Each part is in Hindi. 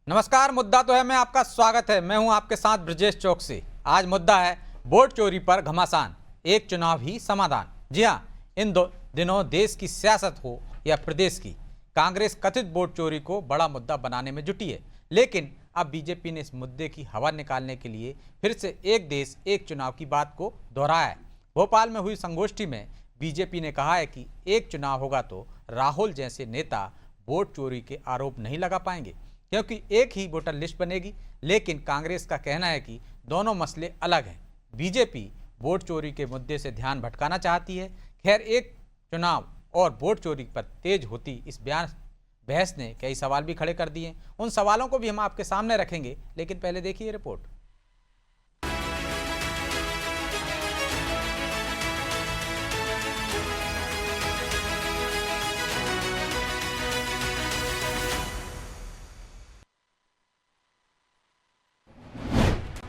नमस्कार। मुद्दा तो है मैं आपका स्वागत है। मैं हूं आपके साथ ब्रजेश चौकसी। आज मुद्दा है वोट चोरी पर घमासान, एक चुनाव ही समाधान। जी हां, इन दिनों देश की सियासत हो या प्रदेश की, कांग्रेस कथित वोट चोरी को बड़ा मुद्दा बनाने में जुटी है। लेकिन अब बीजेपी ने इस मुद्दे की हवा निकालने के लिए फिर से एक देश एक चुनाव की बात को दोहराया है। भोपाल में हुई संगोष्ठी में बीजेपी ने कहा है कि एक चुनाव होगा तो राहुल जैसे नेता वोट चोरी के आरोप नहीं लगा पाएंगे, क्योंकि एक ही वोटर लिस्ट बनेगी। लेकिन कांग्रेस का कहना है कि दोनों मसले अलग हैं। बीजेपी वोट चोरी के मुद्दे से ध्यान भटकाना चाहती है। खैर, एक चुनाव और वोट चोरी पर तेज होती इस बहस ने कई सवाल भी खड़े कर दिए। उन सवालों को भी हम आपके सामने रखेंगे, लेकिन पहले देखिए रिपोर्ट।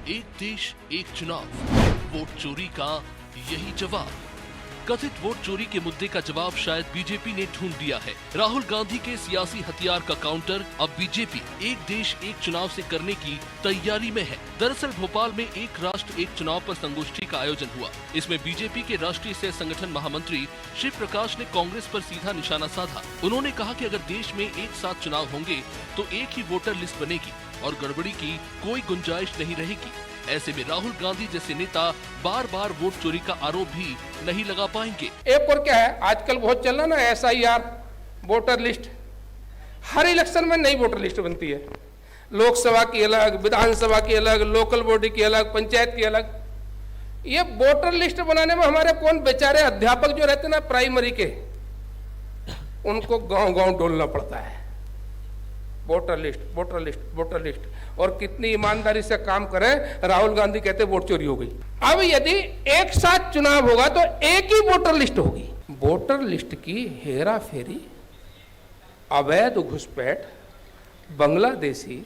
एक देश एक चुनाव, वोट चोरी का यही जवाब। कथित वोट चोरी के मुद्दे का जवाब शायद बीजेपी ने ढूंढ दिया है। राहुल गांधी के सियासी हथियार का काउंटर अब बीजेपी एक देश एक चुनाव से करने की तैयारी में है। दरअसल भोपाल में एक राष्ट्र एक चुनाव पर संगोष्ठी का आयोजन हुआ। इसमें बीजेपी के राष्ट्रीय सह संगठन महामंत्री शिव प्रकाश ने कांग्रेस पर सीधा निशाना साधा। उन्होंने कहा कि अगर देश में एक साथ चुनाव होंगे तो एक ही वोटर लिस्ट बनेगी और गड़बड़ी की कोई गुंजाइश नहीं रहेगी। ऐसे में राहुल गांधी जैसे नेता बार बार वोट चोरी का आरोप भी नहीं लगा पाएंगे। एक और क्या है, आजकल बहुत चल रहा ना SIR, वोटर लिस्ट। हर इलेक्शन में नई वोटर लिस्ट बनती है। लोकसभा की अलग, विधानसभा की अलग, लोकल बॉडी की अलग, पंचायत की अलग। ये वोटर लिस्ट बनाने में हमारे कौन बेचारे अध्यापक जो रहते ना प्राइमरी के, उनको गांव-गांव डोलना पड़ता है। Voter list, voter list, voter list, और कितनी ईमानदारी से काम करें। राहुल गांधी कहते वोट चोरी हो गई। अब यदि एक साथ चुनाव होगा तो एक ही वोटर लिस्ट होगी। वोटर लिस्ट की हेरा फेरी, अवैध घुसपैठ, बांग्लादेशी,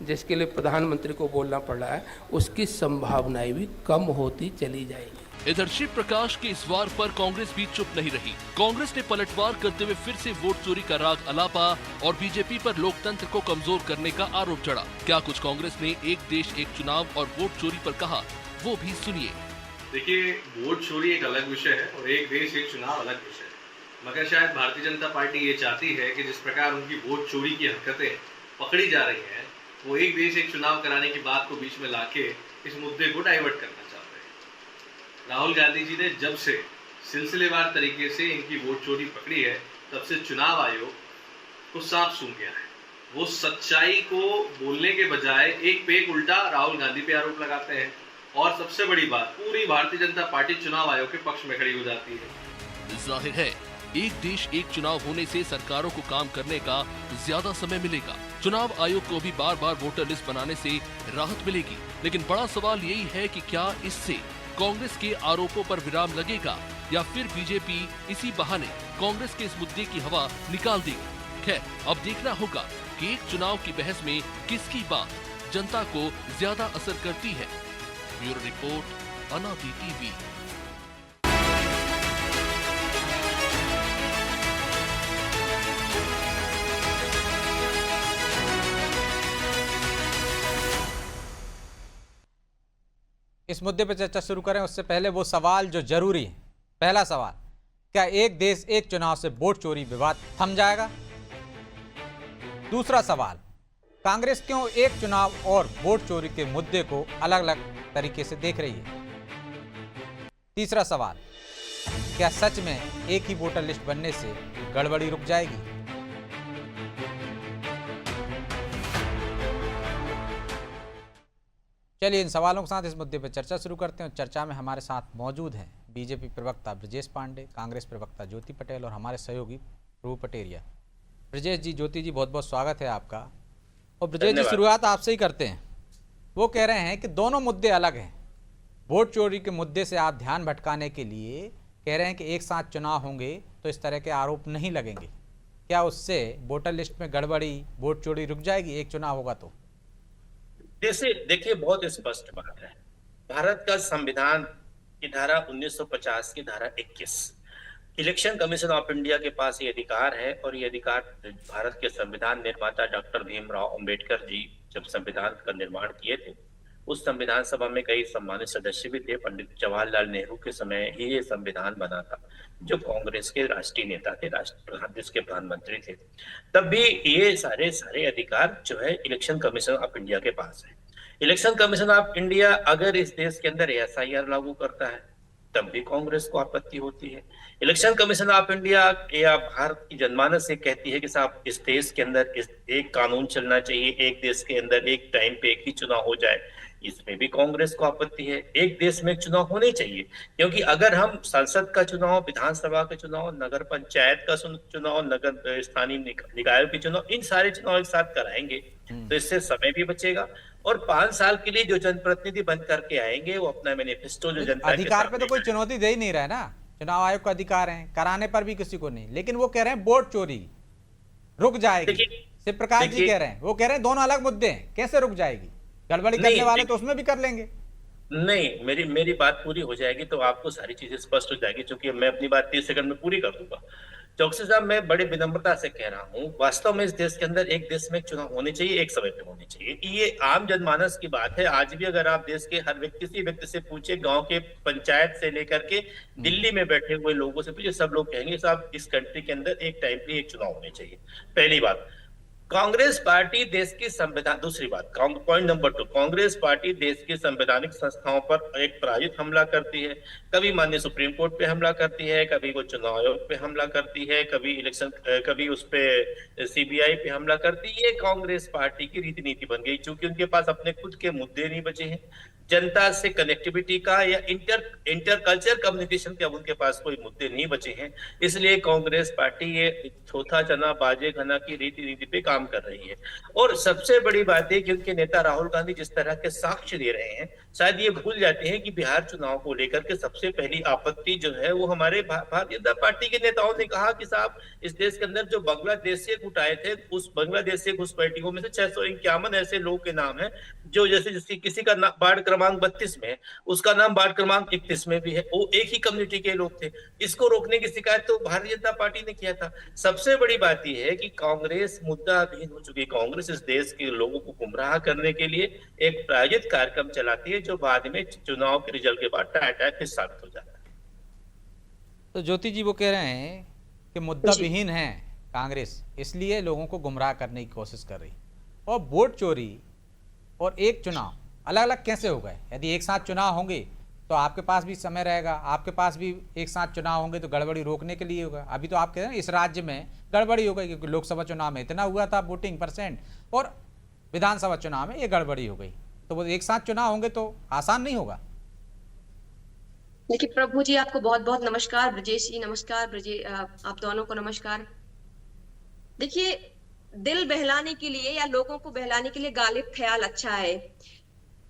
जिसके लिए प्रधानमंत्री को बोलना पड़ रहा है, उसकी संभावनाएं भी कम होती चली जाएगी। इधर शिव प्रकाश के इस वार पर कांग्रेस भी चुप नहीं रही। कांग्रेस ने पलटवार करते हुए फिर से वोट चोरी का राग अलापा और बीजेपी पर लोकतंत्र को कमजोर करने का आरोप चढ़ा। क्या कुछ कांग्रेस ने एक देश एक चुनाव और वोट चोरी पर कहा, वो भी सुनिए। देखिए, वोट चोरी एक अलग विषय है और एक देश एक चुनाव अलग विषय है। मगर शायद भारतीय जनता पार्टी ये चाहती है कि जिस प्रकार उनकी वोट चोरी की हरकतें पकड़ी जा रही हैं, वो एक देश एक चुनाव कराने की बात को बीच में लाके इस मुद्दे को डाइवर्ट करना चाहते हैं। राहुल गांधी जी ने जब से सिलसिलेवार तरीके से इनकी वोट चोरी पकड़ी है, तब से चुनाव आयोग को साफ सूंघ गया है। वो सच्चाई को बोलने के बजाय एक पे एक उल्टा राहुल गांधी पे आरोप लगाते हैं और सबसे बड़ी बात, पूरी भारतीय जनता पार्टी चुनाव आयोग के पक्ष में खड़ी हो जाती है। जाहिर है, एक देश एक चुनाव होने से सरकारों को काम करने का ज्यादा समय मिलेगा। चुनाव आयोग को भी बार बार वोटर लिस्ट बनाने से राहत मिलेगी। लेकिन बड़ा सवाल यही है कि क्या इससे कांग्रेस के आरोपों पर विराम लगेगा या फिर बीजेपी इसी बहाने कांग्रेस के इस मुद्दे की हवा निकाल देगी। खैर, अब देखना होगा कि एक चुनाव की बहस में किसकी बात जनता को ज्यादा असर करती है। ब्यूरो रिपोर्ट, अनादि टीवी। इस मुद्दे पर चर्चा शुरू करें उससे पहले वो सवाल जो जरूरी है। पहला सवाल, क्या एक देश एक चुनाव से वोट चोरी विवाद थम जाएगा? दूसरा सवाल, कांग्रेस क्यों एक चुनाव और वोट चोरी के मुद्दे को अलग अलग तरीके से देख रही है? तीसरा सवाल, क्या सच में एक ही वोटर लिस्ट बनने से गड़बड़ी रुक जाएगी? चलिए इन सवालों के साथ इस मुद्दे पर चर्चा शुरू करते हैं। चर्चा में हमारे साथ मौजूद हैं बीजेपी प्रवक्ता ब्रजेश पांडे, कांग्रेस प्रवक्ता ज्योति पटेल और हमारे सहयोगी ध्रुव पटेरिया। ब्रजेश जी, ज्योति जी, बहुत बहुत स्वागत है आपका। और ब्रजेश जी, शुरुआत आपसे ही करते हैं। वो कह रहे हैं कि दोनों मुद्दे अलग हैं। वोट चोरी के मुद्दे से आप ध्यान भटकाने के लिए कह रहे हैं कि एक साथ चुनाव होंगे तो इस तरह के आरोप नहीं लगेंगे। क्या उससे वोटर लिस्ट में गड़बड़ी, वोट चोरी रुक जाएगी एक चुनाव होगा तो? जैसे देखिए, बहुत स्पष्ट बात है। भारत का संविधान की धारा 1950 की धारा 21 इलेक्शन कमीशन ऑफ इंडिया के पास ये अधिकार है, और ये अधिकार भारत के संविधान निर्माता डॉक्टर भीमराव अंबेडकर जी जब संविधान का निर्माण किए थे, उस संविधान सभा में कई सम्मानित सदस्य भी थे। पंडित जवाहरलाल नेहरू के समय ही ये संविधान बना था, जो कांग्रेस के राष्ट्रीय नेता थे, देश के प्रधानमंत्री थे। तब भी ये सारे अधिकार जो है इलेक्शन कमीशन ऑफ इंडिया के पास है। इलेक्शन कमीशन ऑफ इंडिया अगर इस देश के अंदर SIR लागू करता है तब भी कांग्रेस को आपत्ति होती है। इलेक्शन कमीशन ऑफ इंडिया या भारत की जनमानस से कहती है कि साहब इस देश के अंदर एक कानून चलना चाहिए, एक देश के अंदर एक टाइम पे एक ही चुनाव हो जाए, इसमें भी कांग्रेस को आपत्ति है। एक देश में चुनाव होने चाहिए, क्योंकि अगर हम संसद का चुनाव, विधानसभा का चुनाव, नगर पंचायत का चुनाव, नगर स्थानीय निकायों के चुनाव, इन सारे चुनाव एक साथ कराएंगे तो इससे समय भी बचेगा, और 5 साल के लिए जो जनप्रतिनिधि बन करके आएंगे वो अपना मैनिफेस्टो जो जनता अधिकार पे तो कोई चुनौती दे ही नहीं रहा है ना। चुनाव आयोग का अधिकार है, कराने पर भी किसी को नहीं, लेकिन वो कह रहे हैं वोट चोरी रुक जाएगी। शिव प्रकाश जी कह रहे हैं, वो कह रहे हैं दोनों अलग मुद्दे हैं, कैसे रुक जाएगी? गड़बड़ी करने वाले तो उसमें भी कर लेंगे। नहीं, मेरी बात पूरी हो जाएगी तो आपको सारी चीजें स्पष्ट हो जाएगी, क्योंकि मैं अपनी बात 30 सेकंड में पूरी कर दूंगा। चौकसी साहब, मैं बड़े विनम्रता से कह रहा हूँ, वास्तव में इस देश के अंदर एक देश में चुनाव होने चाहिए, एक समय पे होने चाहिए। ये आम जनमानस की बात है। आज भी अगर आप देश के हर किसी व्यक्ति से पूछे, गांव के पंचायत से लेकर के दिल्ली में बैठे हुए लोगों से पूछे, सब लोग कहेंगे साहब इस कंट्री के अंदर एक टाइम पे एक चुनाव होने चाहिए। पहली बात, कांग्रेस पार्टी देश की संविधान, दूसरी बात, पॉइंट नंबर 2, कांग्रेस पार्टी देश की संवैधानिक संस्थाओं पर एक प्रायोजित हमला करती है। कभी माननीय सुप्रीम कोर्ट पे हमला करती है, कभी वो चुनाव आयोग पे हमला करती है, कभी उस पे CBI पे हमला करती है। ये कांग्रेस पार्टी की रीति नीति बन गई, क्योंकि उनके पास अपने खुद के मुद्दे नहीं बचे हैं। जनता से कनेक्टिविटी का या इंटर कल्चर कम्युनिकेशन के अब उनके पास कोई मुद्दे नहीं बचे हैं। इसलिए कांग्रेस पार्टी ये छोथा चना बाजे घना की रीति नीति पे काम कर रही है। और सबसे बड़ी बात है कि उनके नेता राहुल गांधी जिस तरह के साक्ष्य दे रहे हैं, शायद ये भूल जाते हैं कि बिहार चुनाव को लेकर के सबसे पहली आपत्ति जो है वो हमारे भारतीय जनता पार्टी के नेताओं ने कहा कि साहब इस देश के अंदर जो बांग्लादेश से घुटाए थे, उस बांग्लादेश से घुसपैठियों में से 651 ऐसे लोगों के नाम है जो जैसे किसी का वार्ड क्रमांक 32 में है, उसका नाम वार्ड क्रमांक 31 में भी है, वो एक ही कम्युनिटी के लोग थे। इसको रोकने की शिकायत तो भारतीय जनता पार्टी ने किया था। सबसे बड़ी बात यह है कि कांग्रेस मुद्दा अधीन हो चुकी है। कांग्रेस इस देश के लोगों को गुमराह करने के लिए एक प्रायोजित कार्यक्रम चलाती है, जो बाद में चुनाव के रिजल्ट के बाद टाटा साबित हो जाता है। तो ज्योति जी वो कह रहे हैं कि मुद्दा विहीन है कांग्रेस, इसलिए लोगों को गुमराह करने की कोशिश कर रही। और वोट चोरी और एक चुनाव अलग अलग कैसे हो गए? यदि एक साथ चुनाव होंगे तो आपके पास भी समय रहेगा, आपके पास भी एक साथ चुनाव होंगे तो गड़बड़ी रोकने के लिए होगा। अभी तो आप कह रहे हैं इस राज्य में गड़बड़ी हो गई, क्योंकि लोकसभा चुनाव में इतना हुआ था वोटिंग % और विधानसभा चुनाव में ये गड़बड़ी हो गई। तो वो एक साथ चुनाव होंगे तो आसान नहीं होगा। देखिए प्रभु जी, आपको बहुत बहुत नमस्कार। ब्रजेश जी नमस्कार। आप दोनों को नमस्कार। देखिए, दिल बहलाने के लिए या लोगों को बहलाने के लिए गालिब ख्याल अच्छा है।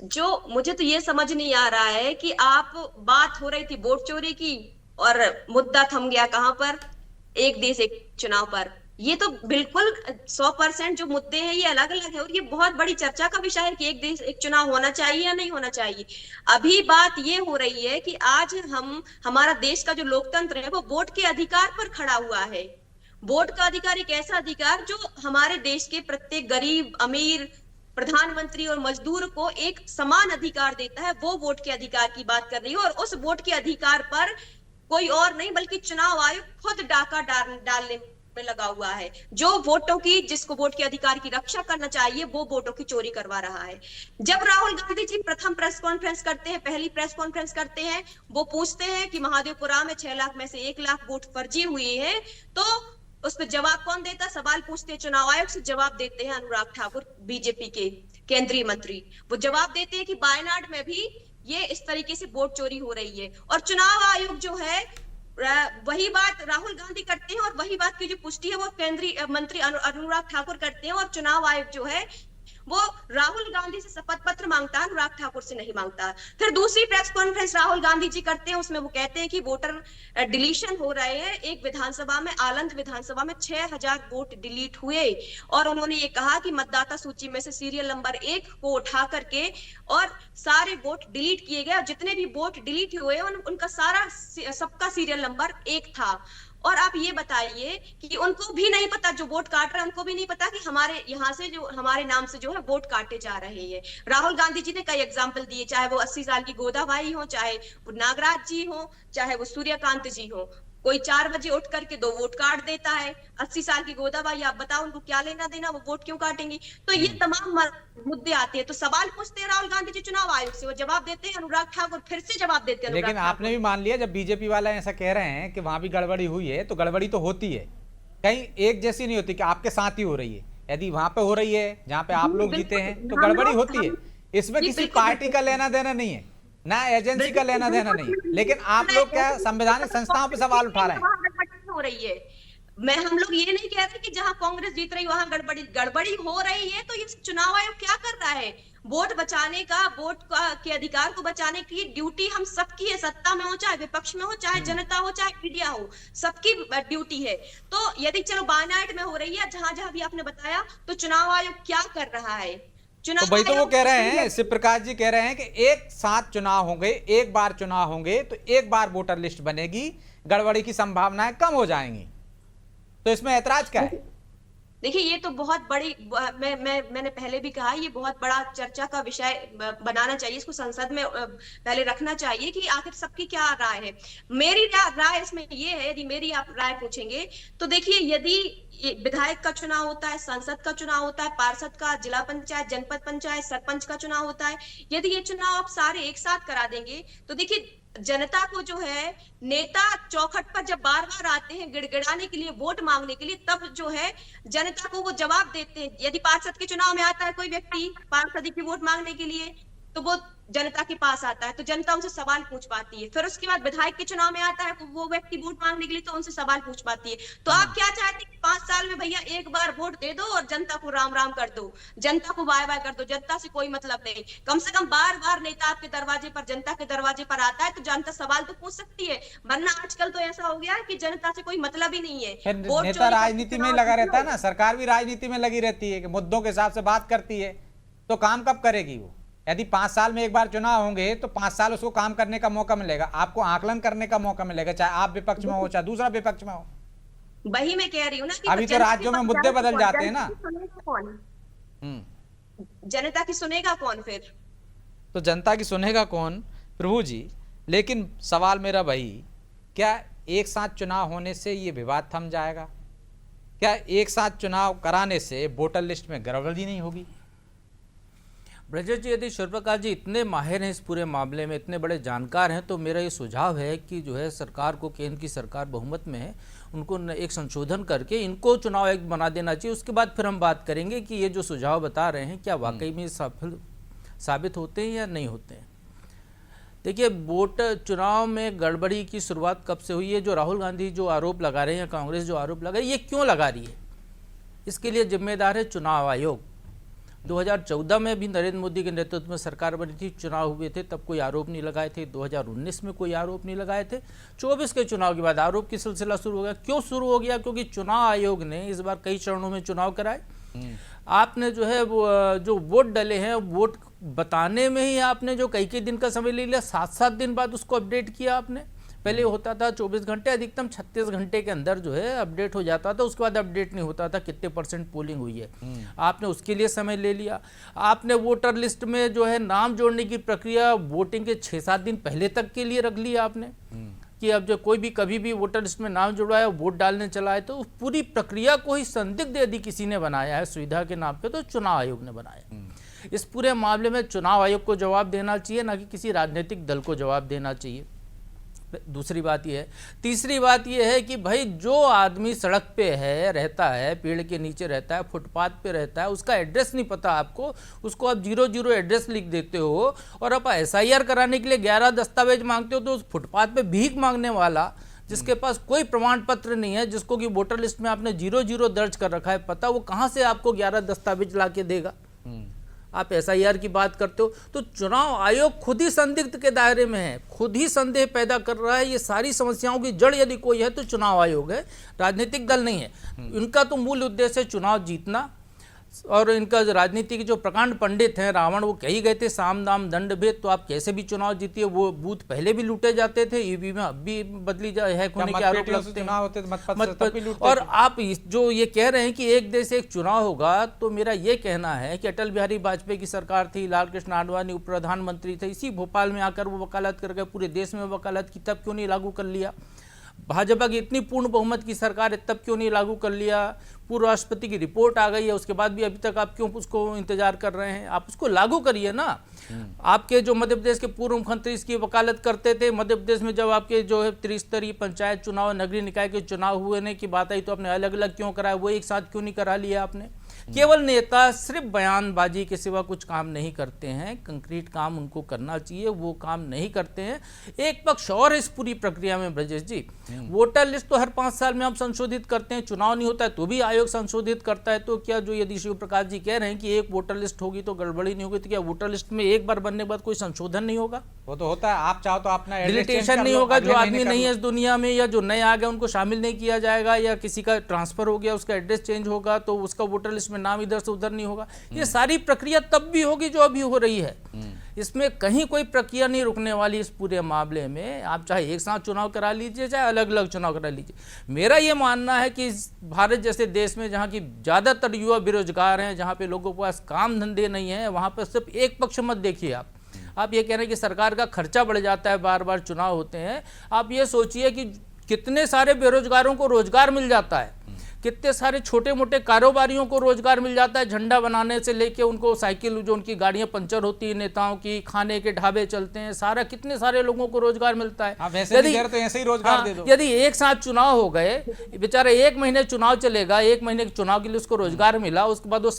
जो मुझे तो ये समझ नहीं आ रहा है कि आप बात हो रही थी वोट चोरी की और मुद्दा थम गया कहां पर? एक देश एक चुनाव पर। ये तो बिल्कुल 100% जो मुद्दे हैं ये अलग अलग है, और ये बहुत बड़ी चर्चा का विषय है कि एक देश एक चुनाव होना चाहिए या नहीं होना चाहिए। अभी बात ये हो रही है कि आज हमारा देश का जो लोकतंत्र है वो वोट के अधिकार पर खड़ा हुआ है। वोट का अधिकार एक ऐसा अधिकार जो हमारे देश के प्रत्येक गरीब, अमीर, प्रधानमंत्री और मजदूर को एक समान अधिकार देता है। वो वोट के अधिकार की बात कर रही है, और उस वोट के अधिकार पर कोई और नहीं बल्कि चुनाव आयोग खुद डाका डालने में लगा हुआ है। जो वोटों की, जिसको वोट के अधिकार की रक्षा करना चाहिए, वो वोटों की चोरी करवा रहा है। जब राहुल गांधी जी प्रथम प्रेस कॉन्फ्रेंस करते हैं, पहली प्रेस कॉन्फ्रेंस करते हैं, वो पूछते हैं कि महादेवपुरा में 6 लाख में से 1 लाख वोट फर्जी हुई है, तो उस पर जवाब कौन देता? सवाल पूछते हैं चुनाव आयोग से, जवाब देते हैं अनुराग ठाकुर, बीजेपी के केंद्रीय मंत्री। वो जवाब देते हैं कि वायनाड में भी ये इस तरीके से वोट चोरी हो रही है। और चुनाव आयोग जो है वही बात राहुल गांधी करते हैं, और वही बात की जो पुष्टि है वो केंद्रीय मंत्री अनुराग ठाकुर करते हैं। और चुनाव आयोग जो है वो राहुल गांधी से शपथ पत्र मांगता है, अनुराग ठाकुर से नहीं मांगता। फिर दूसरी प्रेस कॉन्फ्रेंस राहुल गांधी जी करते हैं, उसमें वो कहते हैं कि वोटर डिलीशन हो रहे हैं। एक विधानसभा में, आलंद विधानसभा में 6000 वोट डिलीट हुए, और उन्होंने ये कहा कि मतदाता सूची में से सीरियल नंबर 1 को उठा करके और सारे वोट डिलीट किए गए। और जितने भी वोट डिलीट हुए उनका सबका सीरियल नंबर 1 था। और आप ये बताइए कि उनको भी नहीं पता, जो वोट काट रहे हैं उनको भी नहीं पता कि हमारे यहाँ से जो हमारे नाम से जो है वोट काटे जा रहे हैं। राहुल गांधी जी ने कई एग्जाम्पल दिए, चाहे वो 80 साल की गोदाबाई हो, चाहे वो नागराज जी हो, चाहे वो सूर्यकांत जी हो। कोई 4 बजे उठ करके 2 वोट काट देता है। 80 साल की गोदाबाई, आप बताओ उनको क्या लेना देना, वो वोट क्यों काटेंगी? तो ये तमाम मुद्दे आते हैं। तो सवाल पूछते हैं राहुल गांधी जी चुनाव आयोग से, वो जवाब देते हैं, अनुराग ठाकुर फिर से जवाब देते हैं। लेकिन आपने भी मान लिया, जब बीजेपी वाले ऐसा कह रहे हैं कि वहां भी गड़बड़ी हुई है, तो गड़बड़ी तो होती है, कहीं एक जैसी नहीं होती कि आपके साथ ही हो रही है। यदि वहां पे हो रही है जहां पे आप लोग जीते हैं तो गड़बड़ी होती है। इसमें किसी पार्टी का लेना देना नहीं है, ना एजेंसी का लेना देना नहीं है। लेकिन आप लोग क्या संवैधानिक संस्थाओं पे सवाल उठा रहे हैं? हो रही है, हम लोग ये नहीं कह रहे कि जहां कांग्रेस जीत रही वहां गड़बड़ी हो रही है। तो ये चुनाव आयोग क्या कर रहा है? वोट बचाने का, के अधिकार को बचाने की ड्यूटी हम सबकी है, सत्ता में हो चाहे विपक्ष में हो, चाहे जनता हो चाहे मीडिया हो, सबकी ड्यूटी है। तो यदि चलो बायनाट में हो रही है, जहां जहां भी आपने बताया, तो चुनाव आयोग क्या कर रहा है? तो भाई तो वो कह रहे हैं, शिव प्रकाश जी कह रहे हैं कि एक साथ चुनाव होंगे, एक बार चुनाव होंगे तो एक बार वोटर लिस्ट बनेगी, गड़बड़ी की संभावनाएं कम हो जाएंगी। तो इसमें ऐतराज क्या है? देखिए, ये तो बहुत बड़ी, मैंने पहले भी कहा, ये बहुत बड़ा चर्चा का विषय बनाना चाहिए, इसको संसद में पहले रखना चाहिए कि आखिर सबकी क्या राय है। मेरी राय इसमें ये है, यदि मेरी आप राय पूछेंगे तो देखिए, यदि विधायक का चुनाव होता है, सांसद का चुनाव होता है, पार्षद का, जिला पंचायत, जनपद पंचायत, सरपंच का चुनाव होता है, यदि ये चुनाव आप सारे एक साथ करा देंगे तो देखिए, जनता को जो है, नेता चौखट पर जब बार बार आते हैं गिड़गिड़ाने के लिए, वोट मांगने के लिए, तब जो है जनता को वो जवाब देते हैं। यदि पार्षद के चुनाव में आता है कोई व्यक्ति पार्षद की वोट मांगने के लिए, तो वो जनता के पास आता है, तो जनता उनसे सवाल पूछ पाती है। फिर उसके बाद विधायक के चुनाव में आता है तो वो व्यक्ति वोट मांगने के लिए, तो उनसे सवाल पूछ पाती है। तो आप क्या चाहते हैं कि 5 साल में भैया एक बार वोट दे दो और जनता को राम राम कर दो, जनता को बाय बाय कर दो, जनता से कोई मतलब नहीं। कम से कम बार बार नेता आपके दरवाजे पर, जनता के दरवाजे पर आता है तो जनता सवाल तो पूछ सकती है। वरना आजकल तो ऐसा हो गया है कि जनता से कोई मतलब ही नहीं है। नेता राजनीति में लगा रहता है ना, सरकार भी राजनीति में लगी रहती है कि मुद्दों के हिसाब से बात करती है, तो काम कब करेगी वो? यदि 5 साल में एक बार चुनाव होंगे तो 5 साल उसको काम करने का मौका मिलेगा, आपको आकलन करने का मौका मिलेगा, चाहे आप विपक्ष में हो चाहे दूसरा विपक्ष में हो। वही मैं कह रही हूँ ना कि अभी तो राज्यों में मुद्दे बदल जाते हैं ना। जनता की सुनेगा कौन? फिर तो जनता की सुनेगा कौन प्रभु जी? लेकिन सवाल मेरा भाई, क्या एक साथ चुनाव होने से ये विवाद थम जाएगा? क्या एक साथ चुनाव कराने से वोटर लिस्ट में गड़बड़ी नहीं होगी? ब्रजेश जी, यदि शिवप्रकाश जी इतने माहिर हैं इस पूरे मामले में, इतने बड़े जानकार हैं, तो मेरा ये सुझाव है कि जो है सरकार को, केंद्र की सरकार बहुमत में है, उनको एक संशोधन करके इनको चुनाव आयुक्त बना देना चाहिए। उसके बाद फिर हम बात करेंगे कि ये जो सुझाव बता रहे हैं क्या वाकई में सफल साबित होते हैं या नहीं होते हैं। देखिए, वोट चुनाव में गड़बड़ी की शुरुआत कब से हुई है? जो राहुल गांधी जो आरोप लगा रहे हैं, या कांग्रेस जो आरोप लगा रही है, ये क्यों लगा रही है? इसके लिए जिम्मेदार है चुनाव आयोग। 2014 में भी नरेंद्र मोदी के नेतृत्व में सरकार बनी थी, चुनाव हुए थे, तब कोई आरोप नहीं लगाए थे। 2019 में कोई आरोप नहीं लगाए थे। 24 के चुनाव के बाद आरोप की सिलसिला शुरू हो गया। क्यों शुरू हो गया? क्योंकि चुनाव आयोग ने इस बार कई चरणों में चुनाव कराए। आपने जो है जो वोट डले हैं, वोट बताने में ही आपने जो कई दिन का समय ले लिया, 7-7 दिन बाद उसको अपडेट किया आपने। पहले होता था 24 घंटे, अधिकतम 36 घंटे के अंदर जो है अपडेट हो जाता था। उसके बाद अपडेट नहीं होता था कितने % पोलिंग हुई है। आपने उसके लिए समय ले लिया। आपने वोटर लिस्ट में जो है नाम जोड़ने की प्रक्रिया वोटिंग के 6-7 दिन पहले तक के लिए रख लिया आपने, कि अब जो कोई भी कभी भी वोटर लिस्ट में नाम जुड़वाया, वोट डालने चला है, तो उस पूरी प्रक्रिया को ही संदिग्ध यदि किसी ने बनाया है सुविधा के नाम पे, तो चुनाव आयोग ने बनाया। इस पूरे मामले में चुनाव आयोग को जवाब देना चाहिए, ना कि किसी राजनीतिक दल को जवाब देना चाहिए। दूसरी बात यह है। तीसरी बात यह है कि भाई जो आदमी सड़क पे है, रहता है, पेड़ के नीचे रहता है, फुटपाथ पे रहता है, उसका एड्रेस नहीं पता आपको, उसको आप 00 एड्रेस लिख देते हो और आप SIR कराने के लिए 11 दस्तावेज मांगते हो, तो उस फुटपाथ पे भीख मांगने वाला, जिसके पास कोई प्रमाण पत्र नहीं है, जिसको कि वोटर लिस्ट में आपने 00 दर्ज कर रखा है पता, वो कहाँ से आपको 11 दस्तावेज ला के देगा? आप SIR की बात करते हो। तो चुनाव आयोग खुद ही संदिग्ध के दायरे में है, खुद ही संदेह पैदा कर रहा है। ये सारी समस्याओं की जड़ यदि कोई है तो चुनाव आयोग है, राजनीतिक दल नहीं है। उनका तो मूल उद्देश्य है चुनाव जीतना, और इनका जो राजनीति के जो प्रकांड पंडित हैं रावण, वो कही गए थे साम दाम दंड भेद, तो आप कैसे भी चुनाव जीतिए। वो बूथ पहले भी लूटे जाते थे, ईवी में अब भी बदली जाए हैक होने के आरोप लगते हैं। चुनाव होते थे, मतपत्र से तब भी लूटते और थे। आप जो ये कह रहे हैं कि एक देश एक चुनाव होगा, तो मेरा ये कहना है कि अटल बिहारी वाजपेयी की सरकार थी, लाल कृष्ण आडवाणी उप प्रधानमंत्री थे, इसी भोपाल में आकर वो वकालत कर गए, पूरे देश में वकालत की, तब क्यों नहीं लागू कर लिया? भाजपा की इतनी पूर्ण बहुमत की सरकार है, तब क्यों नहीं लागू कर लिया? पूर्व राष्ट्रपति की रिपोर्ट आ गई है, उसके बाद भी अभी तक आप क्यों उसको इंतजार कर रहे हैं? आप उसको लागू करिए ना। आपके जो मध्य प्रदेश के पूर्व मुख्यमंत्री इसकी वकालत करते थे, मध्य प्रदेश में जब आपके जो है त्रिस्तरीय पंचायत चुनाव, नगरीय निकाय के चुनाव हुए की बात आई, तो आपने अलग अलग क्यों कराया? वो एक साथ क्यों नहीं करा लिया आपने? केवल नेता सिर्फ बयानबाजी के सिवा कुछ काम नहीं करते हैं, कंक्रीट काम उनको करना चाहिए, वो काम नहीं करते हैं। एक पक्ष और इस पूरी प्रक्रिया में ब्रजेश जी, वोटर लिस्ट तो हर 5 साल में हम संशोधित करते हैं, चुनाव नहीं होता है तो भी आयोग संशोधित करता है। तो क्या जो यदि शिव प्रकाश जी कह रहे हैं कि एक वोटर लिस्ट होगी तो गड़बड़ी नहीं होगी, तो क्या वोटर लिस्ट में एक बार बनने के बाद कोई संशोधन नहीं होगा? वो तो होता है, आप चाहो तो अपना डिलीटेशन नहीं होगा, जो आदमी नहीं है इस दुनिया में या जो नए आ गए उनको शामिल नहीं किया जाएगा, या किसी का ट्रांसफर हो गया उसका एड्रेस चेंज होगा तो उसका वोटर लिस्ट में नाम इधर से उधर नहीं होगा। ये सारी प्रक्रिया तब भी होगी जो अभी हो रही है, इसमें कहीं कोई प्रक्रिया नहीं रुकने वाली। इस पूरे मामले में आप चाहे एक साथ चुनाव करा लीजिए, चाहे अलग अलग चुनाव करा लीजिए। मेरा ये मानना है कि भारत जैसे देश में जहाँ की ज़्यादातर युवा बेरोजगार हैं, जहाँ पे लोगों के पास काम धंधे नहीं हैं, वहाँ पर सिर्फ एक पक्ष मत देखिए। आप ये कह रहे हैं कि सरकार का खर्चा बढ़ जाता है, बार बार चुनाव होते हैं। आप ये सोचिए कि कितने सारे बेरोजगारों को रोजगार मिल जाता है, कितने सारे छोटे मोटे कारोबारियों को रोजगार मिल जाता है, झंडा बनाने से लेके उनको साइकिल, जो उनकी गाड़ियां पंचर होती है नेताओं की, खाने के ढाबे चलते हैं, सारा कितने सारे लोगों को रोजगार मिलता है। तो ऐसे ही रोजगार दे दो। यदि एक साथ चुनाव हो गए, बेचारा 1 महीने चुनाव चलेगा, 1 महीने के चुनाव के लिए उसको रोजगार मिला, उसके बाद वो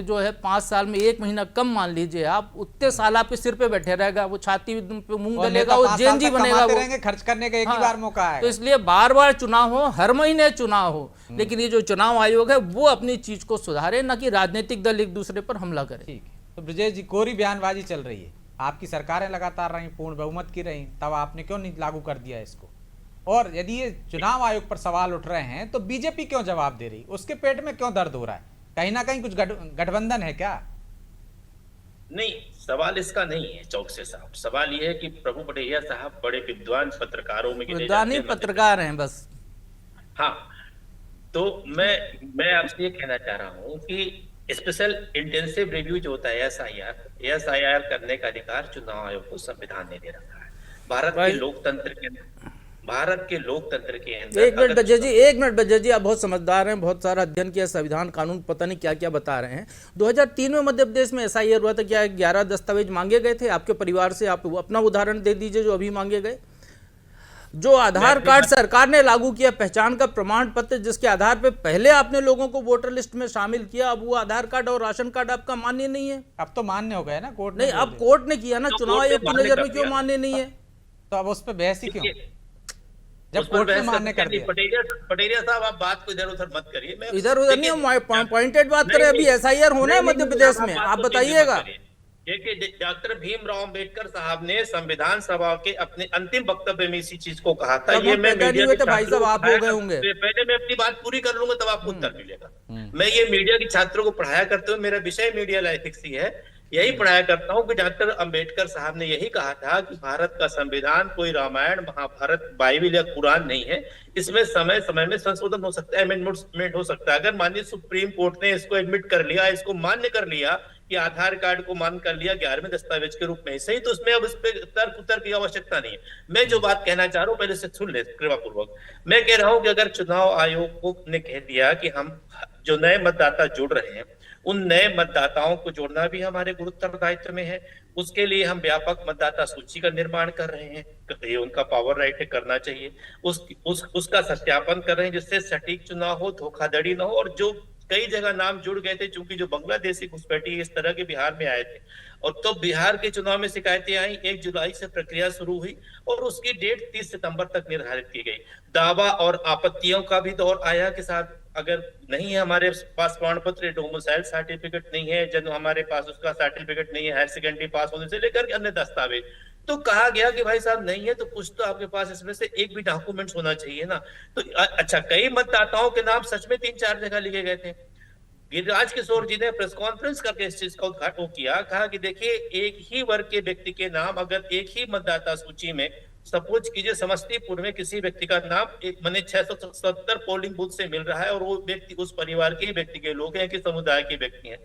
जो है 5 साल में 1 महीना कम मान लीजिए आप, उतने साल आपके सिर पे बैठे रहेगा, वो छाती पे मुंह गलेगा, वो जेनजी बनेगा, वो खर्च करने का एक ही बार मौका है। तो इसलिए बार बार चुनाव हो, हर महीने चुनाव हो, लेकिन ये जो चुनाव आयोग है वो अपनी चीज को सुधारे, ना कि राजनीतिक दल एक दूसरे पर हमला करे। ठीक है, तो ब्रजेश जी, कोरी बयानबाजी चल रही है, आपकी सरकारें लगातार रही, पूर्ण बहुमत की रही, तब आपने क्यों नहीं लागू कर दिया इसको? और यदि ये चुनाव आयोग पर सवाल उठ रहे हैं तो बीजेपी क्यों जवाब दे रही? उसके पेट में क्यों दर्द हो रहा है? कहीं ना कहीं कुछ गठबंधन है क्या? नहीं, सवाल इसका नहीं है चौकसे साहब। सवाल ये है कि प्रभु पटेरिया साहब बड़े विद्वान पत्रकारों में विद्वान पत्रकार हैं बस। हाँ, तो मैं आपसे ये कहना चाह रहा हूँ कि स्पेशल इंटेंसिव रिव्यू जो होता है एसआईआर करने का अधिकार चुनाव आयोग को संविधान ने दे रखा है। भारत के लोकतंत्र के अंदर। एक मिनट बज्जा जी, आप बहुत समझदार हैं, बहुत सारा अध्ययन किया, संविधान कानून पता नहीं क्या क्या बता रहे हैं। 2003 में मध्य प्रदेश में एसआईआर हुआ था, क्या 11 दस्तावेज मांगे गए थे आपके परिवार से? आप अपना उदाहरण दे दीजिए जो अभी मांगे गए। जो आधार कार्ड सरकार ने लागू किया, पहचान का प्रमाण पत्र, जिसके आधार पे पहले आपने लोगों को वोटर लिस्ट में शामिल किया, अब वो आधार कार्ड और राशन कार्ड आपका मान्य नहीं है। अब तो मान्य हो गया ना, कोर्ट नहीं, अब कोर्ट ने किया ना, चुनाव आयोग की नजर में क्यों मान्य नहीं है? तो अब उस पर बहस ही क्यों, जब कोर्ट ने मान्य कर दिया? पटेरिया साहब, आप बात को इधर उधर मत करिए। इधर उधर नहीं, पॉइंटेड बात करें। अभी एसआईआर होना है मध्य प्रदेश में, आप बताइएगा। डॉक्टर भीमराव अंबेडकर साहब ने संविधान सभा के अपने अंतिम वक्तव्य में इसी चीज को कहा था। ये मैं मीडिया के भाई साहब आप हो गए होंगे, पहले मैं अपनी बात पूरी कर लूंगा तब आपको उत्तर मिलेगा। मैं ये मीडिया के छात्रों को पढ़ाया करते हुए, मेरा विषय मीडिया एथिक्स ही है, यही पढ़ाया करता हूँ कि डॉक्टर अंबेडकर साहब ने यही कहा था कि भारत का संविधान कोई रामायण, महाभारत, बाइबल या कुरान नहीं है। इसमें समय समय में संशोधन हो सकता है, अमेंडमेंट हो सकता है। अगर माननीय सुप्रीम कोर्ट ने इसको एडमिट कर लिया, इसको मान्य कर लिया कि आधार कार्ड को मान कर लिया 11वें दस्तावेज के रूप में सही, तो उसमें अब इस पे तर्क उत्तर की आवश्यकता नहीं है। मैं जो बात कहना चाह रहा हूँ पहले से सुन ले कृपा पूर्वक। मैं कह रहा हूँ कि अगर चुनाव आयोग ने कह दिया कि हम जो नए मतदाता जुड़ रहे हैं, उन नए मतदाताओं को जोड़ना भी हमारे गुरुत्तर दायित्व में है। उसके लिए हम व्यापक मतदाता सूची का निर्माण कर रहे हैं, ये उनका पावर राइट है, करना चाहिए। उसका सत्यापन कर रहे हैं जिससे सटीक चुनाव हो, धोखाधड़ी न हो। और जो कई जगह नाम जुड़ गए थे, चूंकि जो बांग्लादेशी घुसपैठी इस तरह के बिहार में आए थे, और तो बिहार के चुनाव में शिकायतें आई, 1 जुलाई से प्रक्रिया शुरू हुई और उसकी डेट 30 सितंबर तक निर्धारित की गई। दावा और आपत्तियों का भी दौर आया के साथ, अगर नहीं है हमारे पास प्रमाण पत्र, डोमिसाइल सर्टिफिकेट नहीं है, जब हमारे पास उसका सर्टिफिकेट नहीं है हायर सेकेंडरी पास होने से लेकर अन्य दस्तावेज, तो कहा गया कि भाई साहब नहीं है तो कुछ तो आपके पास इसमें से एक भी डॉक्यूमेंट्स होना चाहिए ना। तो अच्छा, कई मतदाताओं के नाम सच में 3-4 जगह लिखे गए थे, गिरिराज किशोर जी ने प्रेस कॉन्फ्रेंस करके इस चीज का उद्घाटन किया, कहा कि देखिए एक ही वर्ग के व्यक्ति के नाम अगर एक ही मतदाता सूची में, सपोज कीजिए समस्तीपुर में किसी व्यक्ति का नाम एक माने 670 पोलिंग बूथ से मिल रहा है और वो व्यक्ति उस परिवार के ही व्यक्ति के लोग हैं कि समुदाय के व्यक्ति हैं,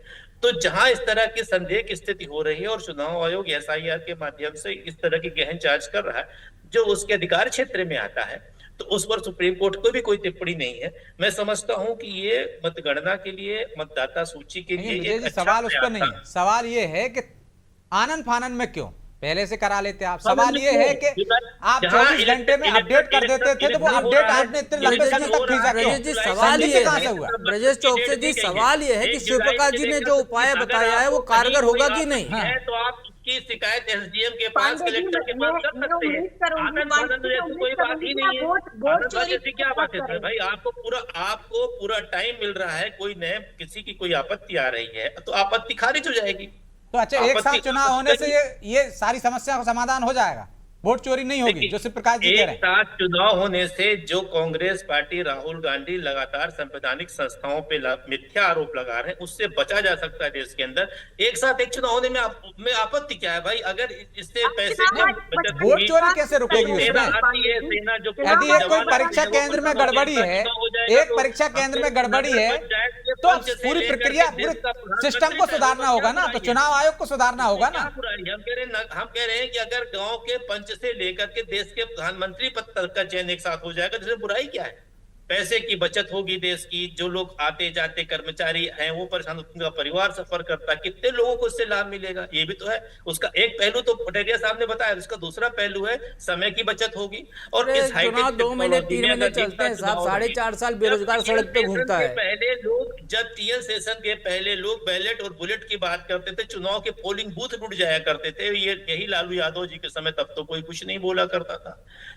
तो जहां इस तरह की संदेह की स्थिति हो रही है और चुनाव आयोग SIR के माध्यम से इस तरह की गहन जांच कर रहा है जो उसके अधिकार क्षेत्र में आता है, तो उस पर सुप्रीम कोर्ट को भी कोई टिप्पणी नहीं है। मैं समझता हूं कि ये मतगणना के लिए, मतदाता सूची के लिए विजय एक जी अच्छा सवाल उस पर नहीं प्रयास है, था। सवाल ये है कि आनन फानन में क्यों पहले से करा लेते आप। सवाल ये है कि आप 24 घंटे में अपडेट कर देते थे, तो वो अपडेट आपने इतने लंबे समय तक खींचा क्यों? ब्रजेश जी सवाल संदेह ये कहाँ से है, हुआ? ब्रजेश चौकसी जी सवाल ये है कि शिव प्रकाश जी ने जो उपाय बताया है वो कारगर होगा कि नहीं? है तो आप की शिकायत SDM के पास, पांडे जी, कलेक्टर के पास कर मैं सकते हैं। उम्मीद करूंगी, आनंद पांडे फानन जी, जैसी कोई उम्मीद बात ही करूंगी नहीं है। वोट आनंद चोरी जैसी क्या बात है करें। भाई? आपको पूरा टाइम मिल रहा है, कोई नए किसी की कोई आपत्ति आ रही है तो आपत्ति खारिज हो जाएगी। तो अच्छा एक साथ चुनाव होने से ये सारी समस्या का समाधान हो जाएगा, वोट चोरी नहीं होगी जो शिव प्रकाश जी कह रहे एक हैं। साथ चुनाव होने से जो कांग्रेस पार्टी, राहुल गांधी लगातार संवैधानिक संस्थाओं पे मिथ्या आरोप लगा रहे हैं, उससे बचा जा सकता है देश के अंदर। एक साथ एक चुनाव होने में आपत्ति क्या है भाई? अगर इससे पैसे वोट चोरी कैसे रुकेगी उसमें? सेना जो यदि एक कोई परीक्षा केंद्र में गड़बड़ी है, एक परीक्षा केंद्र में गड़बड़ी है, तो पूरी प्रक्रिया, पूरे सिस्टम को सुधारना होगा ना, तो चुनाव आयोग को सुधारना होगा ना। हम कह रहे हैं कि अगर गांव के पंच से लेकर के देश के प्रधानमंत्री पद तक का चयन एक साथ हो जाएगा, तो इसमें बुराई क्या है? पैसे की बचत होगी देश की, जो लोग आते जाते कर्मचारी हैं वो परेशान, उनका परिवार सफर करता है, कितने लोगों को इससे लाभ मिलेगा, ये भी तो है। उसका एक पहलू तो पटेरिया साहब ने बताया, उसका दूसरा पहलू है समय की बचत होगी। और इस चुनाव 2 महीने 3 महीने चलते हैं साहब, 4.5 साल बेरोजगार सड़क पे घूमता है। पहले लोग जब TN सेशन के पहले लोग बैलेट और बुलेट की बात करते थे, चुनाव के पोलिंग बूथ टूट जाया करते थे, यही लालू यादव जी के समय तब तो कोई कुछ नहीं बोला करता था।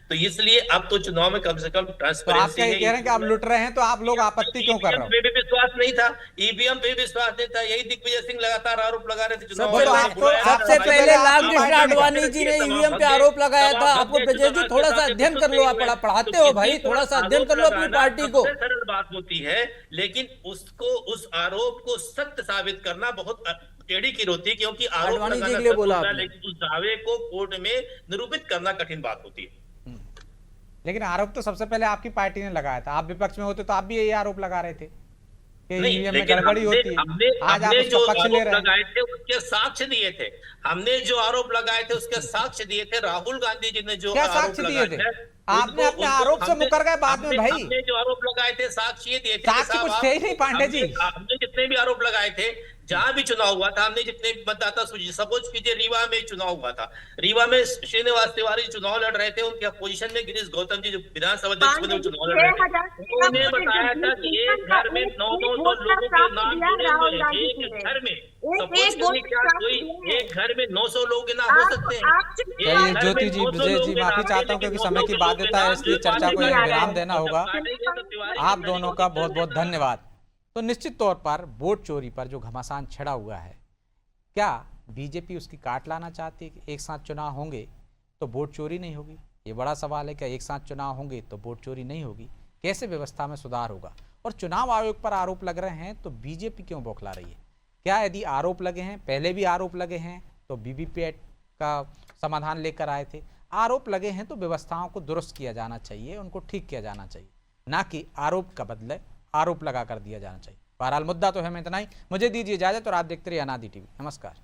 तो इसलिए अब तो चुनाव में कम से कम ट्रांसपेरेंसी है। कि आप लुट रहे हैं, तो आप लोग आपत्ति क्यों कर रहे हो? पे भी विश्वास नहीं था, EVM पे भी विश्वास नहीं था, यही दिग्विजय सिंह लगातार आरोप लगा रहे थे। सबसे पहले लालकृष्ण आडवाणी जी ने EVM पे आरोप लगाया था। आपको ब्रजेश जी थोड़ा सा अध्ययन कर लो, आप पढ़ाते हो भाई, थोड़ा सा अध्ययन कर लो अपनी पार्टी को। सरल बात होती है, लेकिन उसको, उस आरोप को सत्य साबित करना बहुत टेढ़ी की होती है, क्योंकि आरोप आडवाणी जी लगाना के लिए सत्य बोला होता है, आपने। लेकिन उस दावे को कोर्ट में निरूपित करना कठिन बात होती है। लेकिन आरोप तो सबसे पहले आपकी पार्टी ने लगाया था। आप विपक्ष में होते तो आप भी यही आरोप लगा रहे थे कि नहीं, EVM में लेकिन गड़बड़ी होती है। आज आप हमने जो उसका पक्ष ले आरोप रहे हैं। लगाए थे उसके साक्ष्य दिए थे। हमने जो आरोप लगाए थे उसके साक्ष्य दिए थे। राहुल गांधी जी ने जो क्या आरोप साक्ष्य दिए लगाए थे? आपने अपने आरोप से मुकर गए बाद में भाई। हमने जो आरोप लगाए थे साक्ष्य ये दिए थे। साक्ष्य कुछ थे ही नहीं पांडे जी। हमने जितने भी आरोप लगाए थे, जहां भी चुनाव हुआ था, हमने जितने भी मतदाता सूची, सपोज कीजिए रीवा में चुनाव हुआ था, रीवा में श्रीनिवास तिवारी चुनाव लड़ रहे थे, उनके अपोजिशन में गिरीश गौतम जी जो विधानसभा अध्यक्ष बने चुनाव लड़ रहे थे, उन्होंने बताया था कि एक घर में 900 लोगों के नाम जुड़े हुए हैं। एक घर में, सपोज कीजिए क्या कोई एक घर में 900 लोग के नाम हो सकते हैं? चलिए ज्योति जी, ब्रजेश जी, माफी चाहता हूं क्योंकि समय की बाध्यता है, इसलिए चर्चा को एक विराम देना होगा। आप दोनों का बहुत बहुत धन्यवाद। तो निश्चित तौर पर वोट चोरी पर जो घमासान छिड़ा हुआ है, क्या बीजेपी उसकी काट लाना चाहती है कि एक साथ चुनाव होंगे तो वोट चोरी नहीं होगी? ये बड़ा सवाल है। क्या एक साथ चुनाव होंगे तो वोट चोरी नहीं होगी? कैसे व्यवस्था में सुधार होगा? और चुनाव आयोग पर आरोप लग रहे हैं तो बीजेपी क्यों बौखला रही है? क्या यदि आरोप लगे हैं, पहले भी आरोप लगे हैं तो वीवीपैट का समाधान लेकर आए थे, आरोप लगे हैं तो व्यवस्थाओं को दुरुस्त किया जाना चाहिए, उनको ठीक किया जाना चाहिए, ना कि आरोप का बदले आरोप लगा कर दिया जाना चाहिए। बहरहाल मुद्दा तो हमें इतना ही। मुझे दीजिए इजाजत और आप देखते रहिए अनादि टीवी। नमस्कार।